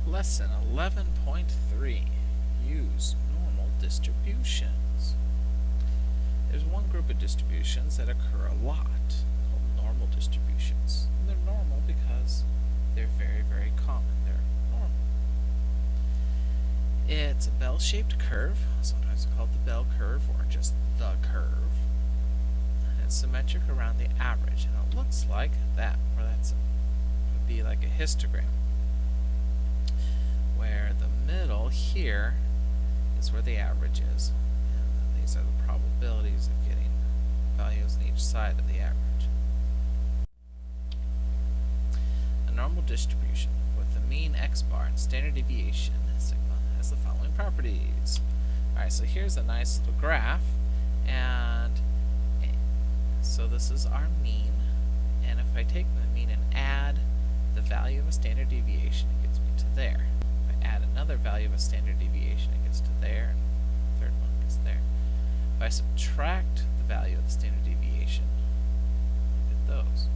Lesson 11.3. Use normal distributions. There's one group of distributions that occur a lot, called normal distributions. And they're normal because they're very, very common. They're normal. It's a bell-shaped curve, sometimes called the bell curve or just the curve. And it's symmetric around the average, and it looks like that, where that would be like a histogram, where the middle here is where the average is, and then these are the probabilities of getting values on each side of the average. A normal distribution with the mean x-bar and standard deviation sigma has the following properties. Alright, so here's a nice little graph, and so this is our mean, and if I take the mean and add the value of a standard deviation, it gets me to there. Add another value of a standard deviation, it gets to there, and the third one gets there. If I subtract the value of the standard deviation, I get those.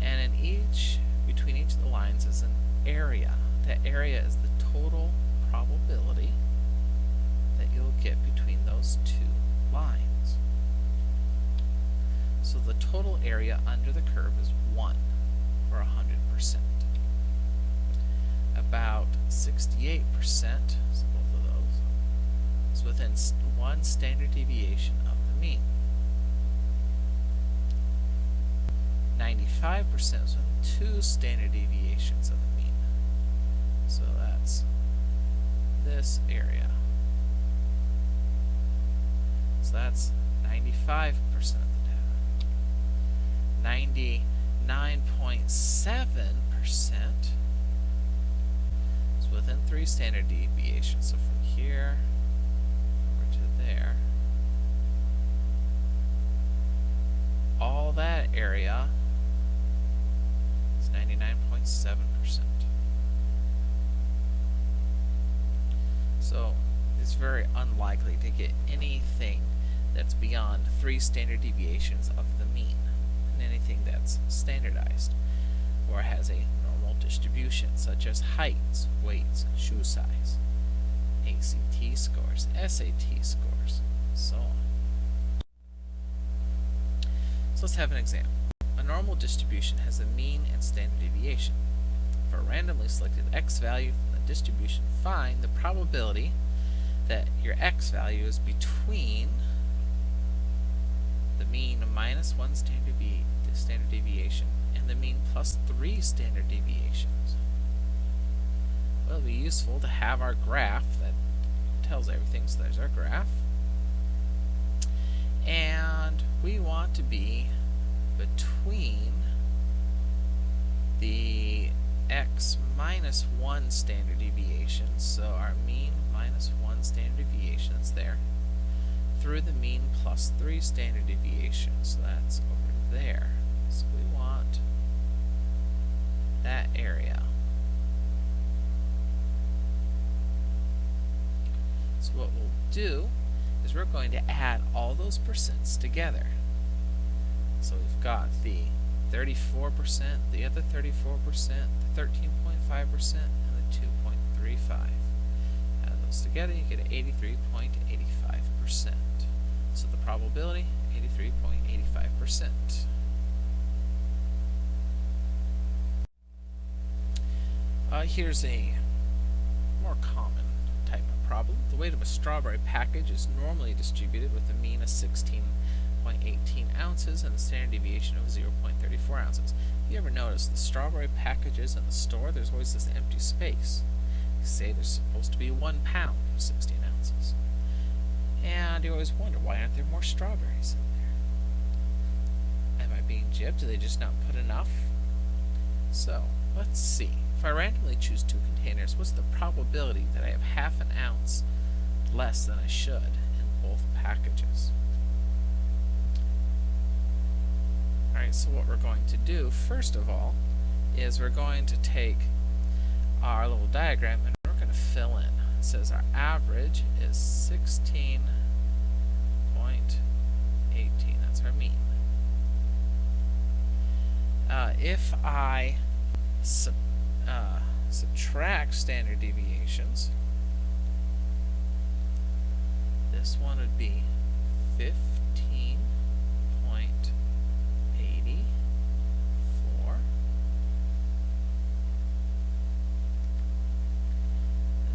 And between each of the lines is an area. That area is the total probability that you'll get between those two lines. So the total area under the curve is 1, or 100%. About 68%, so both of those, is within one standard deviation of the mean. 95% is within 2 standard deviations of the mean. So that's this area. So that's 95% of the data. 99.7% within 3 standard deviations. So from here over to there, all that area is 99.7%. So it's very unlikely to get anything that's beyond 3 standard deviations of the mean, and anything that's standardized or has a distribution, such as heights, weights, shoe size, ACT scores, SAT scores, and so on. So let's have an example. A normal distribution has a mean and standard deviation. For a randomly selected x value from the distribution, find the probability that your x value is between the mean minus 1 standard deviation and the mean plus 3 standard deviations. Well, it'll be useful to have our graph that tells everything. So there's our graph. And we want to be between the x minus 1 standard deviation, so our mean minus 1 standard deviation is there, through the mean plus 3 standard deviation, so that's over there. So we want that area. So what we'll do is we're going to add all those percents together. So we've got the 34%, the other 34%, the 13.5%, and the 2.35. Add those together, you get 83.85%. So the probability, 83.85%. Here's a more common type of problem. The weight of a strawberry package is normally distributed with a mean of 16.18 ounces and a standard deviation of 0.34 ounces. If you ever notice the strawberry packages in the store, there's always this empty space. They say there's supposed to be 1 pound for 16 ounces. And you always wonder, why aren't there more strawberries in there? Am I being jibbed? Do they just not put enough? So, let's see. If I randomly choose 2 containers, what's the probability that I have half an ounce less than I should in both packages? Alright, so what we're going to do, first of all, is we're going to take our little diagram and we're going to fill in. It says our average is 16.18. That's our mean. if I subtract standard deviations, this one would be 15.84.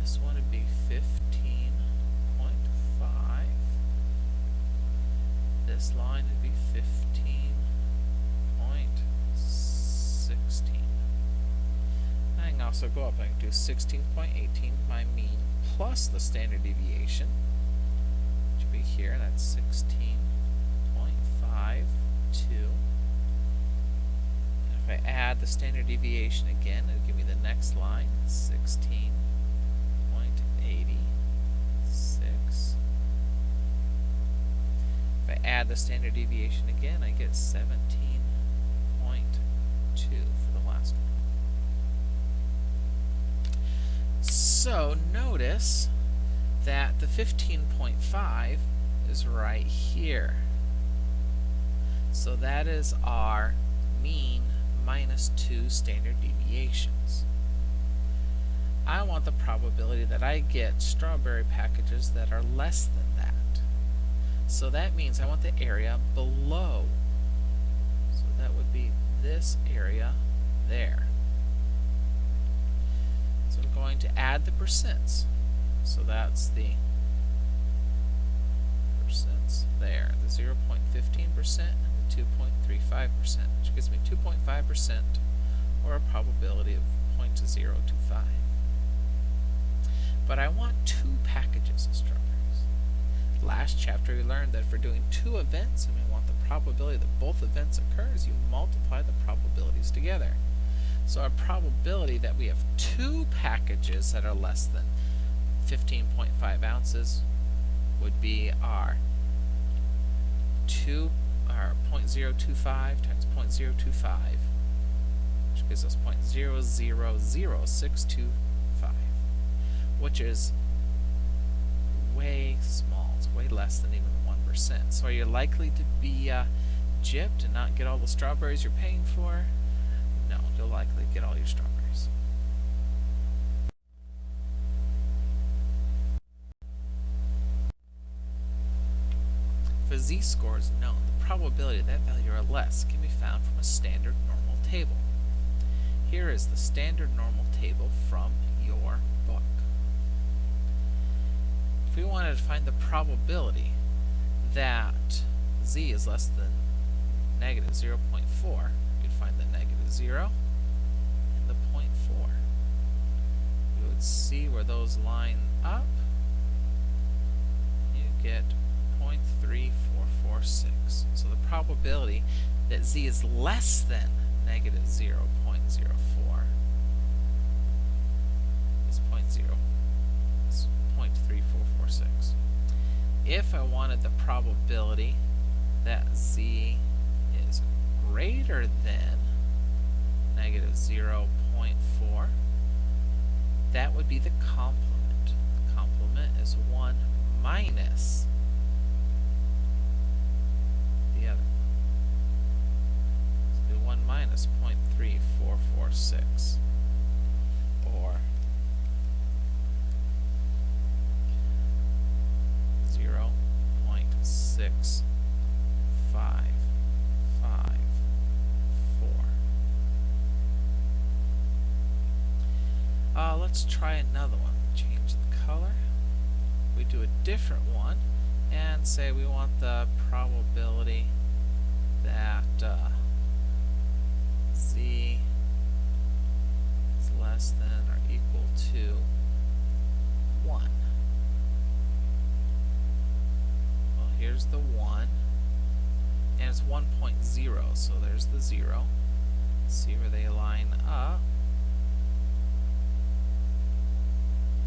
This one would be 15.5. This line would be 15.16. I can also go up. I can do 16.18, my mean, plus the standard deviation, which would be here. That's 16.52. And if I add the standard deviation again, it'll give me the next line, 16.86. If I add the standard deviation again, I get 17.2 for the last one. So notice that the 15.5 is right here. So that is our mean minus 2 standard deviations. I want the probability that I get strawberry packages that are less than that. So that means I want the area below. So that would be this area there. So I'm going to add the percents. So that's the percents there, the 0.15% and the 2.35%, which gives me 2.5%, or a probability of 0.025. But I want 2 packages of strawberries. Last chapter we learned that for doing 2 events and we want the probability that both events occurs, you multiply the probabilities together. So our probability that we have 2 packages that are less than 15.5 ounces would be our 0.025 times 0.025, which gives us 0.000625, which is way small. It's way less than even 1%. So are you likely to be gypped and not get all the strawberries you're paying for? No, you'll likely get all your strawberries. If a z-score is known, the probability that value or less can be found from a standard normal table. Here is the standard normal table from your book. If we wanted to find the probability that z is less than negative 0.4, we'd find the negative 0 and the 0.4. We would see where those line up. You get 0.3446. So the probability that z is less than negative 0.04 is 0.3446. If I wanted the probability that z is greater than negative 0.4, that would be the complement. The complement is 1 minus the other. So 1 minus 0.3446, or 0.6554. Let's try another one. Change the color. We do a different one and say we want the probability that z is less than or equal to 1. Well, here's the 1, and it's 1.0, so there's the 0. Let's see where they line up.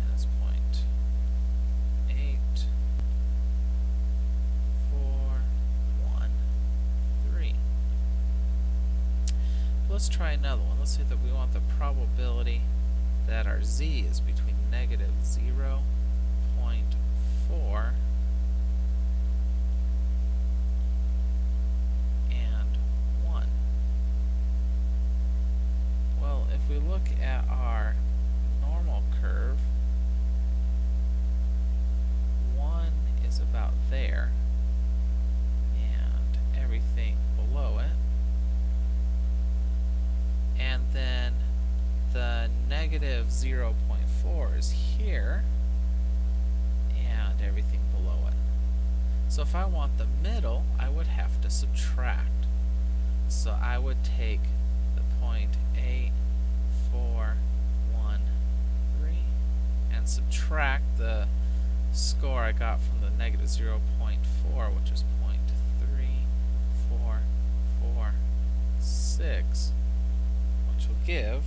And it's 0.8413. Let's try another one. Let's say that we want the probability that our z is between negative 0.4 and 1. negative 0.4 is here, and everything below it. So if I want the middle, I would have to subtract. So I would take the point 8, 4, 1, 3, and subtract the score I got from the negative 0.4, which is 0.3446, which will give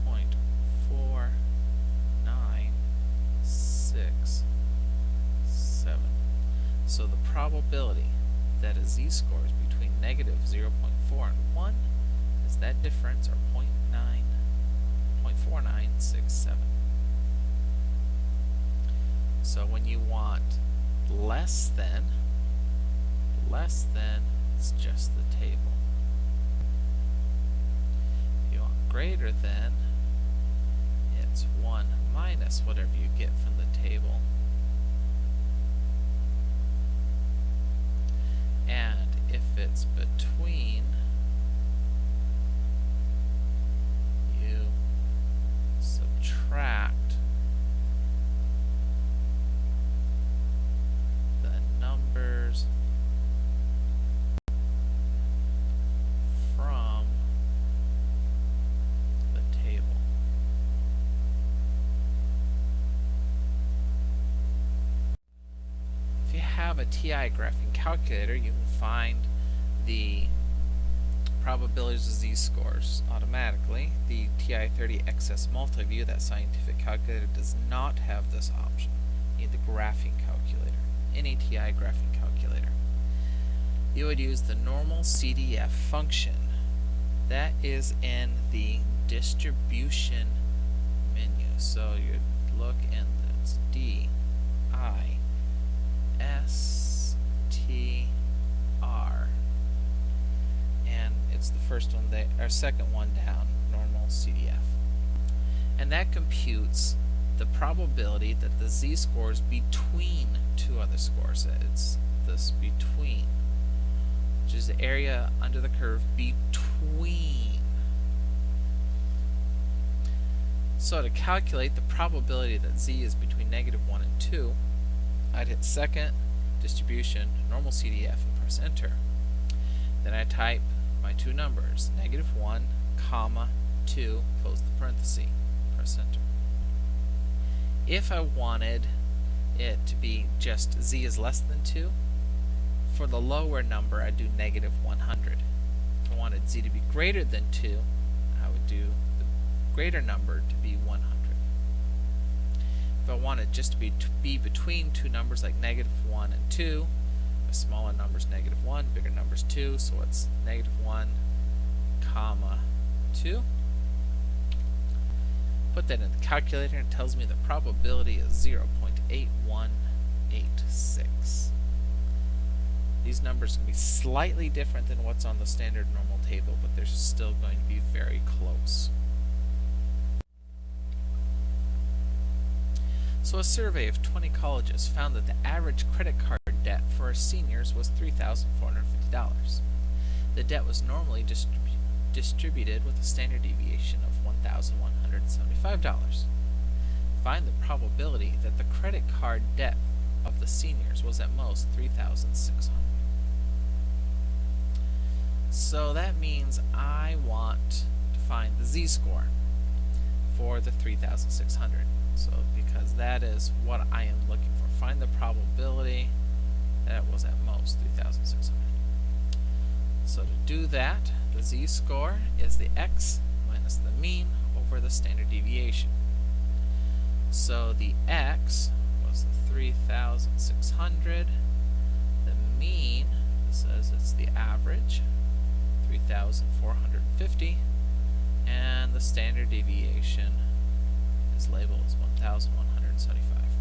0.4967. So the probability that a z-score is between negative 0.4 and 1 is that difference, or 0.4967. So when you want less than, it's just the table. If you want greater than, it's 1 minus whatever you get from the table. And if it's between, you subtract the numbers from the table. If you have a TI graphing calculator, you can find the probabilities of z-scores automatically. The TI-30XS Multiview, that scientific calculator, does not have this option. You need the graphing calculator, any TI graphing calculator. You would use the Normal Cdf Function. That is in the distribution menu. So you'd look, and that's D-I-S-T-R. And it's the first one there, or second one down, Normal Cdf. And that computes the probability that the z-score is between two other scores. It's this between, which is the area under the curve between. So to calculate the probability that z is between negative 1 and 2, I'd hit second, distribution, Normal Cdf, and press enter. Then I type my two numbers, negative 1, comma, 2, close the parenthesis, press enter. If I wanted it to be just z is less than 2, for the lower number I'd do negative 100. If I wanted z to be greater than 2, I would do the greater number to be 100. If I wanted just to be between two numbers like negative 1 and 2, a smaller number is negative 1, bigger number is 2, so it's negative 1, comma, 2. Put that in the calculator, and it tells me the probability is 0.8186. These numbers can be slightly different than what's on the standard normal table, but they're still going to be very close. So a survey of 20 colleges found that the average credit card debt for our seniors was $3,450. The debt was normally distributed with a standard deviation of $1,175. Find the probability that the credit card debt of the seniors was at most $3,600. So that means I want to find the z-score for the 3,600. So because that is what I am looking for, find the probability that it was at most 3,600. So to do that, the z-score is the x minus the mean over the standard deviation. So the x was the 3,600. The mean, this says it's the average, 3,450, and the standard deviation is labeled as 1,175.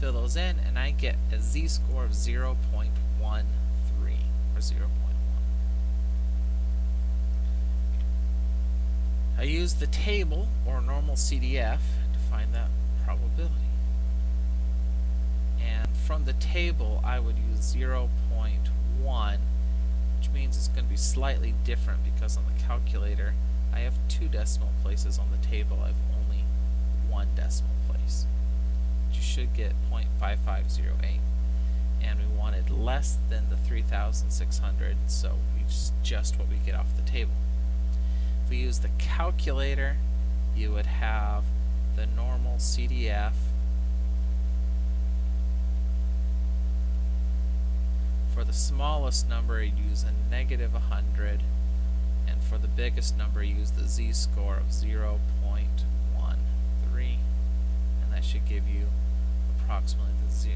Fill those in, and I get a z-score of 0.13, or 0.1. I use the table, or Normal Cdf, to find that probability. And from the table, I would use 0.1, which means means it's going to be slightly different because on the calculator I have 2 decimal places on the table. I have only 1 decimal place. But you should get 0.5508. And we wanted less than the 3,600, so it's just what we get off the table. If we use the calculator, you would have the normal CDF for the smallest number, you use a negative 100, and for the biggest number, you use the z-score of 0.13, and that should give you approximately the 0.13